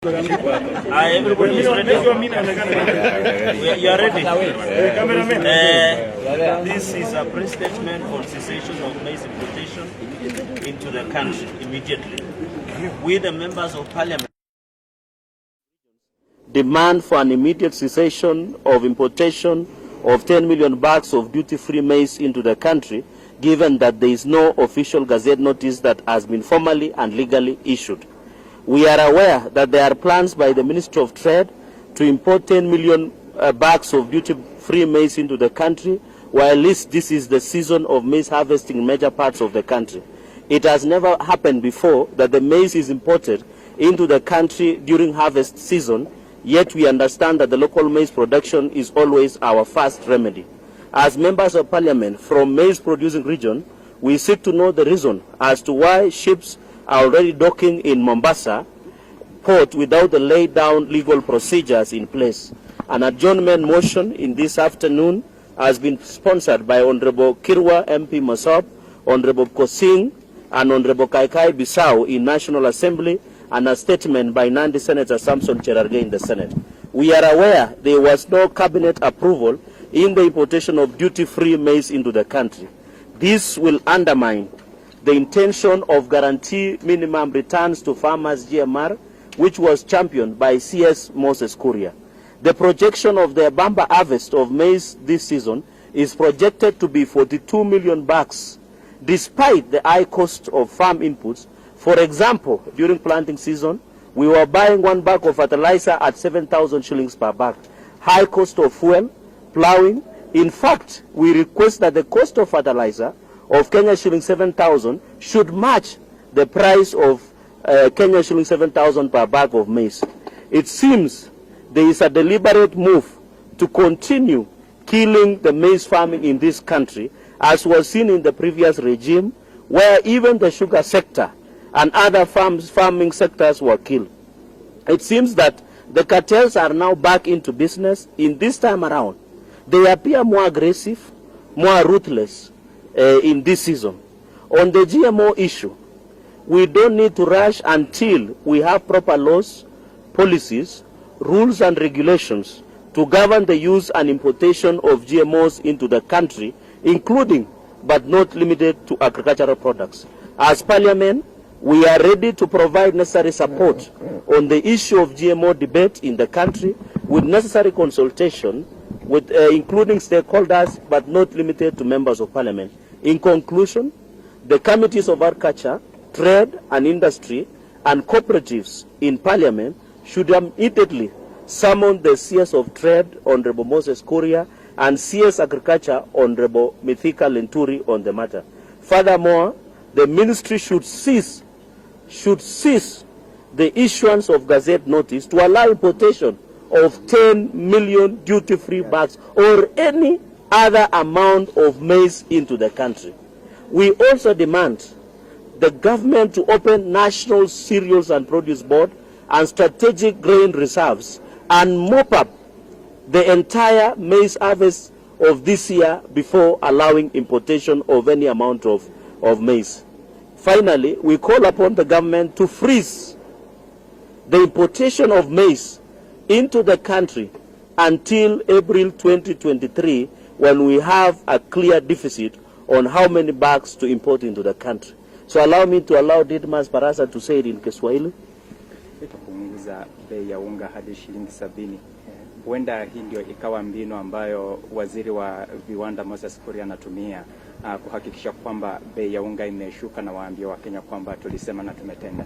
Everybody is ready. You are ready? This is a press statement on cessation of maize importation into the country immediately. We, the members of Parliament, demand for an immediate cessation of importation of 10 million bags of duty-free maize into the country, given that there is no official gazette notice that has been formally and legally issued. We are aware that there are plans by the Ministry of Trade to import 10 million bags of duty-free maize into the country, while at least this is the season of maize harvesting in major parts of the country. It has never happened before that the maize is imported into the country during harvest season, yet we understand that the local maize production is always our first remedy. As members of Parliament from maize-producing region, we seek to know the reason as to why ships are already docking in Mombasa port without the laid down legal procedures in place. An adjournment motion in this afternoon has been sponsored by Honorable Kirwa MP Masop, Honorable Kosing, and Honorable Kaikai Bisau in National Assembly, and a statement by Nandi Senator Samson Cherargei in the Senate. We are aware there was no cabinet approval in the importation of duty-free maize into the country. This will undermine the intention of guarantee minimum returns to farmers GMR, which was championed by CS Moses Kuria. The projection of the bumper harvest of maize this season is projected to be 42 million bags, despite the high cost of farm inputs. For example, during planting season, we were buying 1 bag of fertilizer at 7,000 shillings per bag. High cost of fuel, plowing. In fact, we request that the cost of fertilizer of Kenya shilling 7,000 should match the price of Kenya shilling 7,000 per bag of maize. It seems there is a deliberate move to continue killing the maize farming in this country, as was seen in the previous regime, where even the sugar sector and other farming sectors were killed. It seems that the cartels are now back into business. In this time around, they appear more aggressive, more ruthless in this season. On the GMO issue, we don't need to rush until we have proper laws, policies, rules and regulations to govern the use and importation of GMOs into the country, including but not limited to agricultural products. As Parliament, we are ready to provide necessary support on the issue of GMO debate in the country with necessary consultation with including stakeholders but not limited to members of Parliament. In conclusion, the committees of agriculture, trade and industry and cooperatives in Parliament should immediately summon the CS of Trade, Honorable Moses Kuria, and CS Agriculture, Honorable Mithika Lenturi, on the matter. Furthermore, the ministry should cease the issuance of gazette notice to allow importation of 10 million duty-free bags or any other amount of maize into the country. We also demand the government to open National Cereals and Produce Board and strategic grain reserves and mop up the entire maize harvest of this year before allowing importation of any amount of maize. Finally, we call upon the government to freeze the importation of maize into the country until April 2023, when we have a clear deficit on how many bags to import into the country. So allow me to allow Didmas Barasa to say it in Kiswahili. Kupunguza bei ya unga hadi shilingi 70. Huenda hii ndio ikawa mbinu ambayo waziri wa viwanda Moses Kuria anatumia kuhakikisha kwamba bei ya unga imeshuka na waambia Wakenya kwamba tulisema na tumetenda.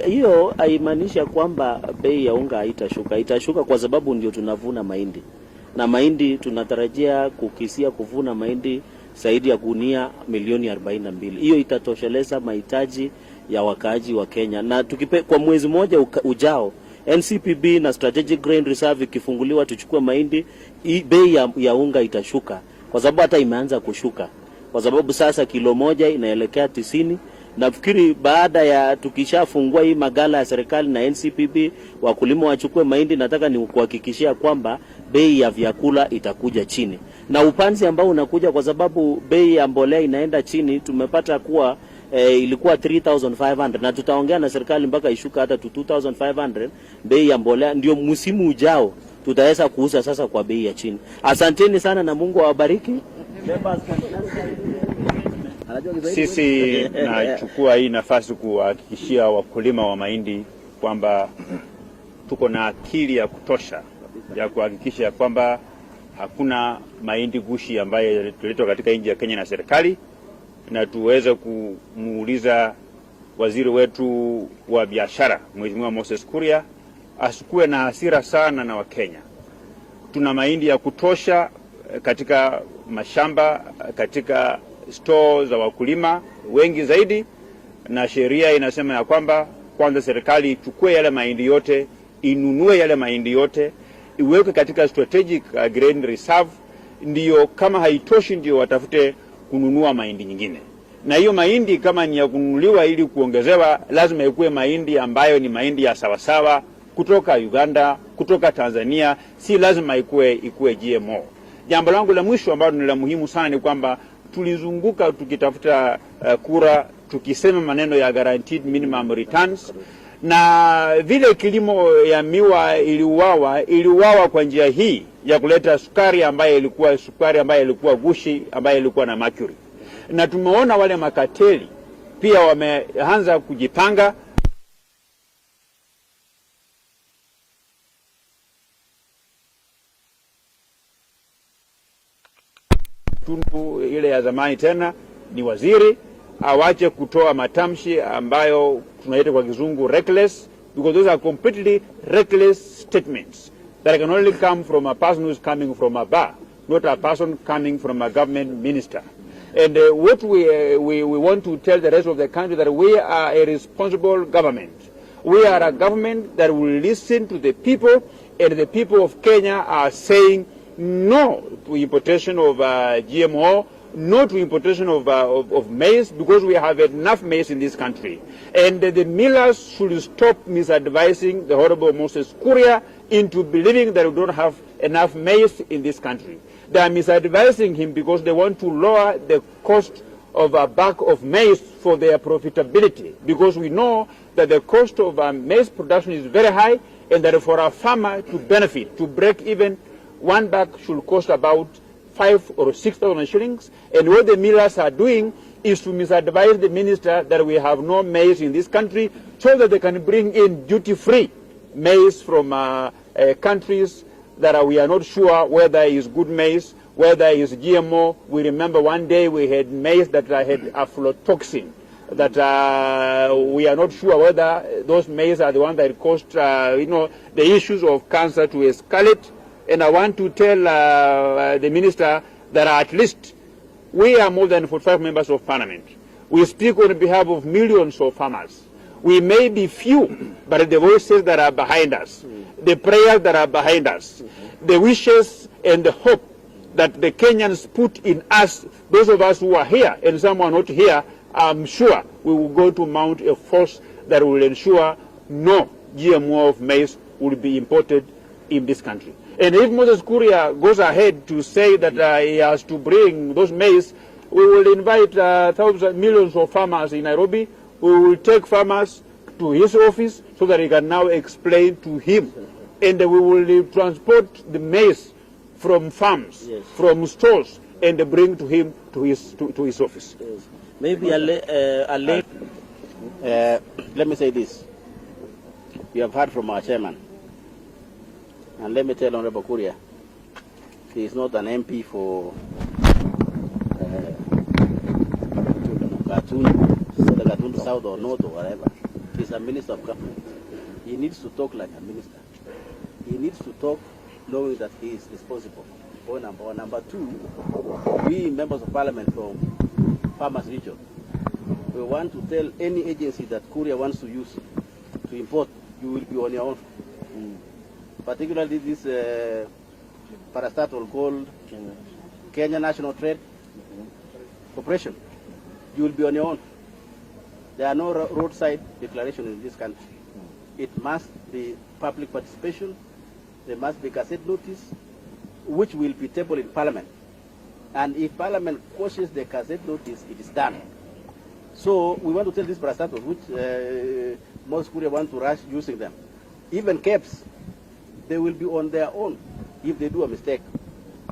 Hiyo haimaanisha kwamba bei ya unga haitashuka. Itashuka kwa sababu ndio tunavuna mahindi. Na mahindi tunatarajia kuvuna mahindi zaidi ya gunia milioni 42. Hiyo itatosheleza mahitaji ya wakaaji wa Kenya. Na kwa mwezi mmoja ujao, NCPB na Strategic Grain Reserve ikifunguliwa tuchukue mahindi, bei ya unga itashuka. Kwa sababu hata imeanza kushuka. Kwa sababu sasa kilo moja inaelekea 90. Nafikiri baada ya tukishafungua hii magala ya serikali na NCPB, wakulima wachukue mahindi, nataka ni kuhakikishia kwamba bei ya vyakula itakuja chini. Na upanzi ambao unakuja kwa sababu bei ya mbolea inaenda chini, tumepata kuwa ilikuwa 3500 na tutaongea na serikali mpaka ishuka hata to 2500 bei ya mbolea, ndio msimu ujao tutaweza kuuza sasa kwa bei ya chini. Asanteni sana na Mungu awabariki. Sisi nachukua hii nafasi kuhakikishia wakulima wa mahindi kwamba tuko na akili ya kutosha ya kuhakikisha kwamba hakuna mahindi gushi ambayo yaliletwa katika nchi ya Kenya na serikali, na tuweze kumuuliza waziri wetu wa biashara Mheshimiwa Moses Kuria asikuwe na hasira sana na Wakenya. Tuna mahindi ya kutosha katika mashamba, katika store za wakulima wengi zaidi, na sheria inasema ya kwamba kwanza serikali ichukue yale mahindi yote, inunue yale mahindi yote, iweke katika strategic grain reserve, ndio kama haitoshi ndio watafute kununua mahindi nyingine. Na hiyo mahindi kama ni ya kununuliwa ili kuongezewa, lazima ikuwe mahindi ambayo ni mahindi ya sawasawa kutoka Uganda, kutoka Tanzania, si lazima ikuwe GMO. Jambo langu la mwisho ambalo ni la muhimu sana ni kwamba tulizunguka tukitafuta kura tukisema maneno ya guaranteed minimum returns, na vile kilimo ya miwa iliuawa kwa njia hii ya kuleta sukari ambayo ilikuwa gushi, ambayo ilikuwa na mercury. Na tumeona wale makateli pia wameanza kujipanga. Tundu ile ya zamani tena ni waziri awache kutoa matamshi ambayo tunaita kwa kizungu reckless, because those are completely reckless statements that can only come from a person who is coming from a bar, not a person coming from a government minister. And what we want to tell the rest of the country that we are a responsible government. We are a government that will listen to the people, and the people of Kenya are saying no to importation of GMO, no to importation of maize, because we have enough maize in this country. And the millers should stop misadvising the Honorable Moses Kuria into believing that we don't have enough maize in this country. They are misadvising him because they want to lower the cost of a bag of maize for their profitability, because we know that the cost of maize production is very high, and that for a farmer to benefit, to break even, one bag should cost about 5,000 or 6,000 shillings. And what the millers are doing is to misadvise the minister that we have no maize in this country, so that they can bring in duty-free maize from countries that we are not sure whether it is good maize, whether it is GMO. We remember one day we had maize that had aflatoxin, that we are not sure whether those maize are the ones that caused the issues of cancer to escalate. And I want to tell the minister that at least we are more than 45 members of parliament. We speak on behalf of millions of farmers. We may be few, but the voices that are behind us, the prayers that are behind us, the wishes and the hope that the Kenyans put in us, those of us who are here and some who are not here, I'm sure we will go to mount a force that will ensure no GMO of maize will be imported in this country. And if Moses Kuria goes ahead to say that he has to bring those maize, we will invite millions of farmers in Nairobi. We will take farmers to his office so that he can now explain to him. And we will transport the maize from farms, yes, from stores, and bring to him to his office. Yes. Maybe let me say this. You have heard from our chairman. And let me tell Honorable Kuria, he is not an MP for Gatun South or North or whatever. He is a minister of government. He needs to talk like a minister. He needs to talk knowing that he is responsible. Point number one. Number two, we members of parliament from Farmers Region, we want to tell any agency that Kuria wants to use to import, you will be on your own. Particularly this parastatal called Kenya National Trade Corporation. You will be on your own. There are no roadside declarations in this country. It must be public participation. There must be gazette notice, which will be tabled in Parliament. And if Parliament quashes the gazette notice, it is done. So we want to tell these parastatals, which most Korea want to rush using them. Even caps, they will be on their own if they do a mistake.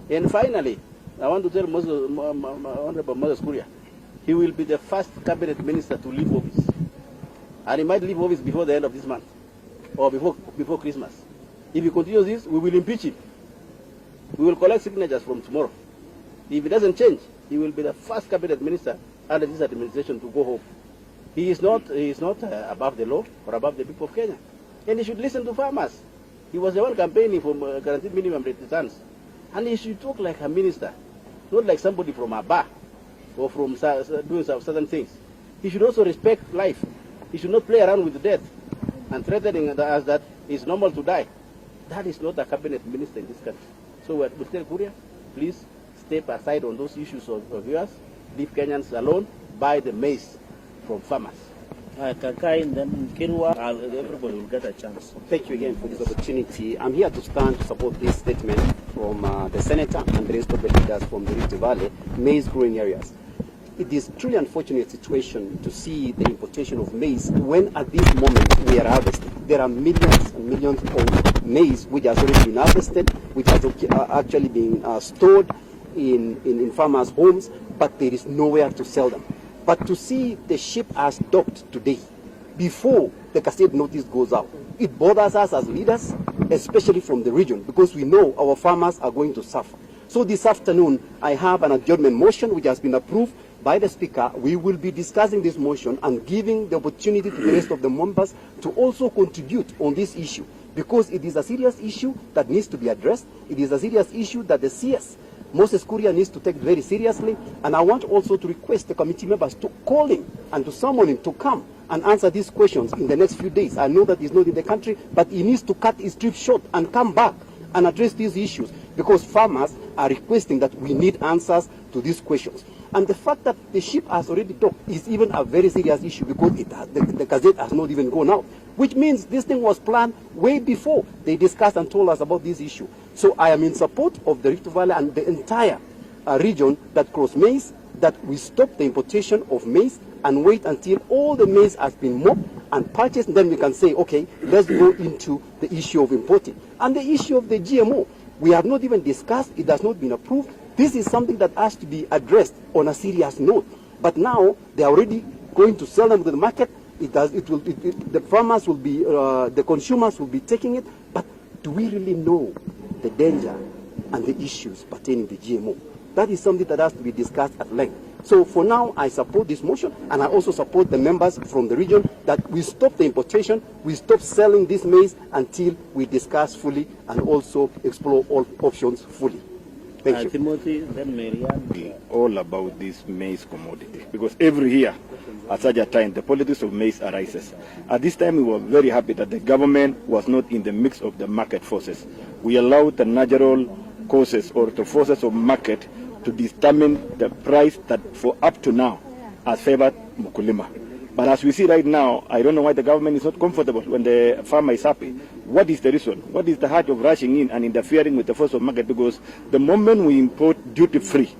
And finally, I want to tell Honorable Moses Kuria, he will be the first cabinet minister to leave office. And he might leave office before the end of this month, or before Christmas. If he continues this, we will impeach him. We will collect signatures from tomorrow. If he doesn't change, he will be the first cabinet minister under this administration to go home. He is not above the law or above the people of Kenya. And he should listen to farmers. He was the one campaigning for guaranteed minimum returns. And he should talk like a minister, not like somebody from a bar or from doing certain things. He should also respect life. He should not play around with death and threatening us that it's normal to die. That is not a cabinet minister in this country. So we tell Korea, please step aside on those issues of yours. Leave Kenyans alone. Buy the maize from farmers. Kakai, then Kirwa, everybody will get a chance. Thank you again for this opportunity. I'm here to stand to support this statement from the Senator and the rest of the leaders from the Rift Valley maize growing areas. It is truly unfortunate situation to see the importation of maize when at this moment we are harvesting. There are millions and millions of maize which has already been harvested, which has actually been stored in farmers' homes, but there is nowhere to sell them. But to see the ship has docked today, before the cassette notice goes out, it bothers us as leaders, especially from the region, because we know our farmers are going to suffer. So this afternoon, I have an adjournment motion which has been approved by the Speaker. We will be discussing this motion and giving the opportunity to the rest of the members to also contribute on this issue, because it is a serious issue that needs to be addressed. It is a serious issue that the CS, Moses Kuria, needs to take very seriously. And I want also to request the committee members to call him and to summon him to come and answer these questions in the next few days. I know that he's not in the country, but he needs to cut his trip short and come back and address these issues, because farmers are requesting that we need answers to these questions. And the fact that the ship has already docked is even a very serious issue, because the gazette has not even gone out, which means this thing was planned way before they discussed and told us about this issue. So I am in support of the Rift Valley and the entire region that grows maize, that we stop the importation of maize and wait until all the maize has been mobbed and purchased, and then we can say, okay, let's go into the issue of importing. And the issue of the GMO, we have not even discussed, it has not been approved. This is something that has to be addressed on a serious note. But now they are already going to sell them to the market. The farmers will be, the consumers will be taking it. But do we really know the danger and the issues pertaining to GMO? That is something that has to be discussed at length. So for now, I support this motion, and I also support the members from the region that we stop the importation, we stop selling this maize until we discuss fully and also explore all options fully. Thank you. Timothy, then Marianne. All about this maize commodity, because every year at such a time the politics of maize arises. At this time we were very happy that the government was not in the mix of the market forces. We allowed the natural causes or the forces of market to determine the price that for up to now has favored Mukulima. But as we see right now, I don't know why the government is not comfortable when the farmer is happy. What is the reason? What is the heart of rushing in and interfering with the force of market? Because the moment we import duty-free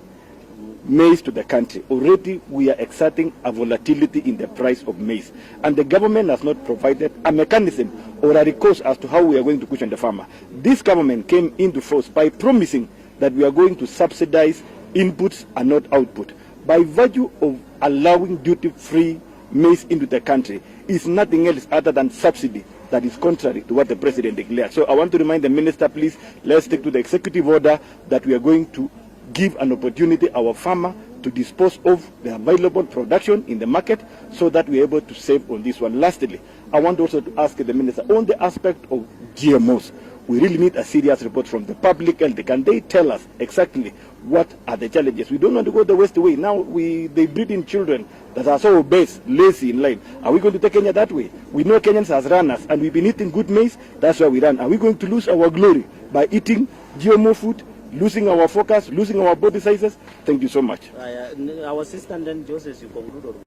maize to the country, already we are exerting a volatility in the price of maize. And the government has not provided a mechanism or a recourse as to how we are going to cushion the farmer. This government came into force by promising that we are going to subsidize inputs and not output. By virtue of allowing duty-free maize into the country is nothing else other than subsidy that is contrary to what the president declared. So I want to remind the minister, please, let's stick to the executive order that we are going to give an opportunity our farmer to dispose of the available production in the market so that we are able to save on this one. Lastly, I want also to ask the minister on the aspect of GMOs. We really need a serious report from the public health. Can they tell us exactly what are the challenges? We don't want to go the West way. Now they breed in children that are so obese, lazy in life. Are we going to take Kenya that way? We know Kenyans as runners, and we've been eating good maize. That's why we run. Are we going to lose our glory by eating GMO food, losing our focus, losing our body sizes? Thank you so much. Our assistant then, Joseph, you conclude.